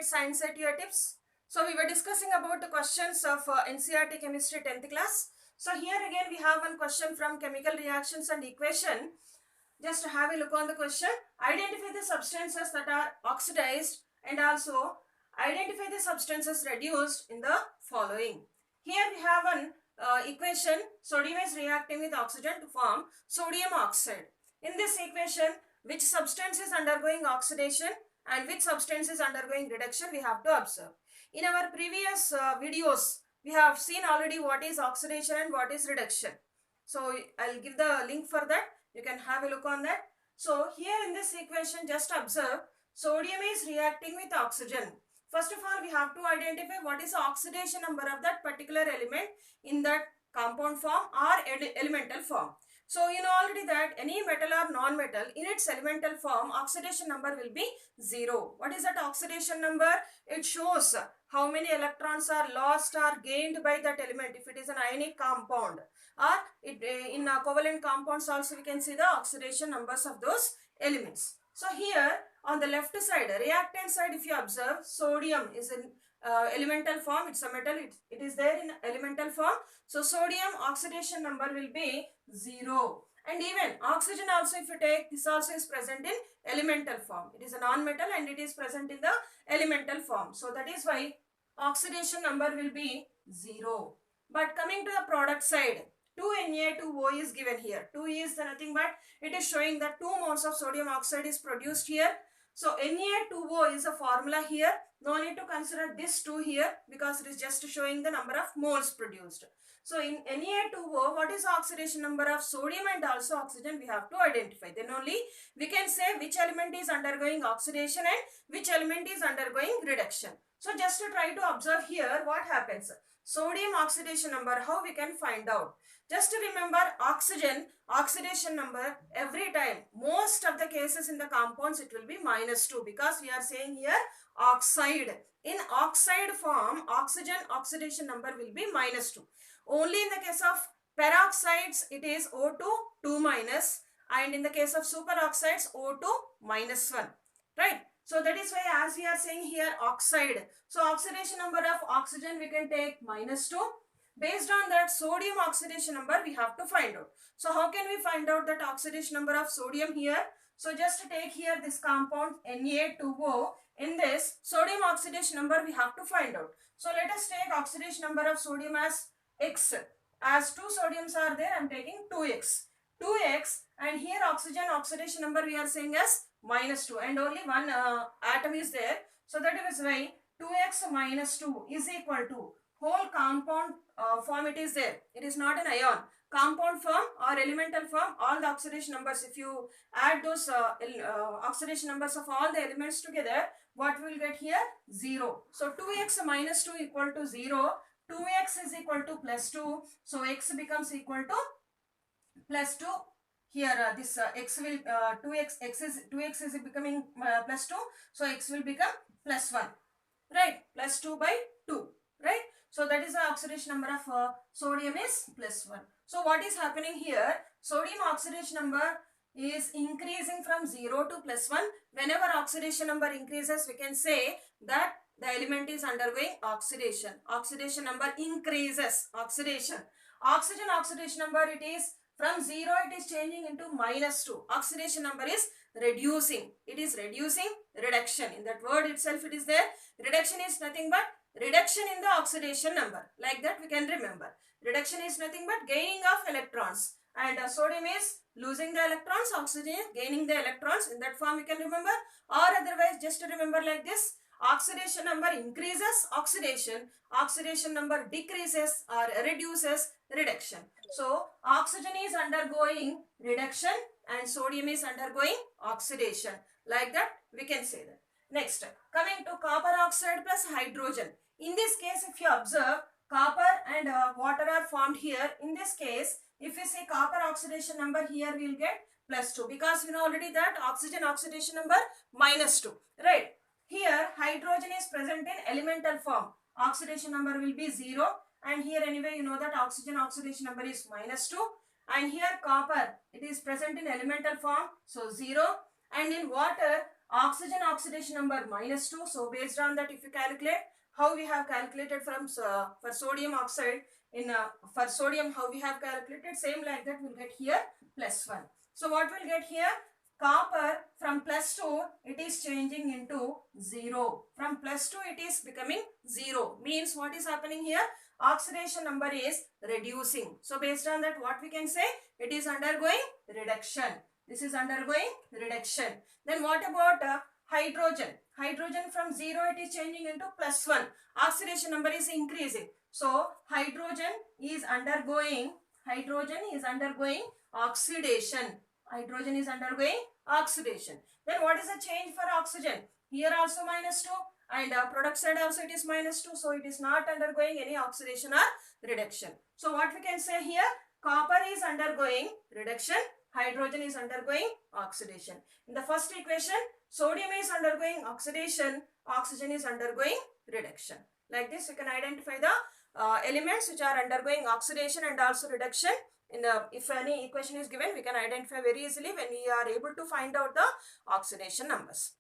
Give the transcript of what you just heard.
Intermediate Science Set Year Tips. So we were discussing about the questions of NCERT Chemistry 10th class. So here again we have one question from Chemical Reactions and Equation. Just have a look on the question. Identify the substances that are oxidized and also identify the substances reduced in the following. Here we have an equation. Sodium is reacting with oxygen to form sodium oxide. In this equation, which substance is undergoing oxidation and which substance is undergoing reduction, we have to observe. In our previous videos, we have seen already what is oxidation and what is reduction. So I'll give the link for that. You can have a look on that. So here in this equation, just observe sodium is reacting with oxygen. First of all, we have to identify what is the oxidation number of that particular element in that compound form or elemental form. So you know already that any metal or non-metal in its elemental form, oxidation number will be 0. What is that oxidation number? It shows how many electrons are lost or gained by that element if it is an ionic compound. Or in covalent compounds also we can see the oxidation numbers of those elements. So here on the left side, reactant side, if you observe, sodium is in elemental form. It's a metal. It is there in elemental form. So sodium oxidation number will be 0. And even oxygen also, if you take, this also is present in elemental form. It is a non-metal and it is present in the elemental form. So that is why oxidation number will be 0. But coming to the product side, 2Na2O is given here. 2 is nothing but it is showing that 2 moles of sodium oxide is produced here. So Na2O is a formula here. No need to consider this 2 here because it is just showing the number of moles produced. So in Na2O, what is the oxidation number of sodium and also oxygen we have to identify. Then only we can say which element is undergoing oxidation and which element is undergoing reduction. So just to try to observe here what happens. Sodium oxidation number, how we can find out. Just to remember oxygen oxidation number, every time most of the cases in the compounds it will be -2 because we are saying here oxide. In oxide form oxygen oxidation number will be -2. Only in the case of peroxides it is O2 2- and in the case of superoxides O2 -1, right? So that is why as we are saying here oxide. So oxidation number of oxygen we can take -2. Based on that sodium oxidation number we have to find out. So how can we find out that oxidation number of sodium here? So just take here this compound Na2O. In this sodium oxidation number we have to find out. So let us take oxidation number of sodium as X. As 2 sodiums are there, I am taking 2X. 2X and here oxygen oxidation number we are saying as -2 and only one atom is there. So that is why 2X -2 is equal to whole compound form it is there. It is not an ion. Compound form or elemental form, all the oxidation numbers, if you add those oxidation numbers of all the elements together, what we will get here? 0. So 2X -2 equal to 0. 2X is equal to +2. So X becomes equal to +2. Here this X will 2X is becoming +2. So X will become +1. Right? +2 by 2. Right? So that is the oxidation number of sodium is +1. So what is happening here? Sodium oxidation number is increasing from 0 to +1. Whenever oxidation number increases, we can say that the element is undergoing oxidation. Oxidation number increases. Oxidation. Oxygen oxidation number, it is from 0 it is changing into -2. Oxidation number is reducing. It is reducing. Reduction. In that word itself it is there. Reduction is nothing but reduction in the oxidation number. Like that we can remember. Reduction is nothing but gaining of electrons. And sodium is losing the electrons. Oxygen is gaining the electrons. In that form we can remember. Or otherwise just to remember like this. Oxidation number increases, oxidation. Oxidation number decreases or reduces, reduction. So oxygen is undergoing reduction and sodium is undergoing oxidation. Like that we can say that. Next, coming to copper oxide plus hydrogen. In this case, if you observe, copper and water are formed here. In this case, if you see copper oxidation number here, we will get +2 because we know already that oxygen oxidation number -2. Right? Here hydrogen is present in elemental form. Oxidation number will be 0 and here anyway you know that oxygen oxidation number is -2 and here copper it is present in elemental form, so 0, and in water Oxygen oxidation number -2. So based on that, if you calculate how we have calculated from for sodium oxide for sodium, how we have calculated, same like that we'll get here +1. So what we'll get here, copper from +2 it is changing into 0. From +2 it is becoming 0. Means what is happening here? Oxidation number is reducing. So based on that, what we can say, it is undergoing reduction. This is undergoing reduction. Then what about hydrogen? Hydrogen from 0 it is changing into +1. Oxidation number is increasing. So hydrogen is undergoing oxidation. Hydrogen is undergoing oxidation. Then what is the change for oxygen? Here also -2, and product side also it is -2. So it is not undergoing any oxidation or reduction. So what we can say here, copper is undergoing reduction, hydrogen is undergoing oxidation. In the first equation, sodium is undergoing oxidation, oxygen is undergoing reduction. Like this, you can identify the elements which are undergoing oxidation and also reduction. If any equation is given, we can identify very easily when we are able to find out the oxidation numbers.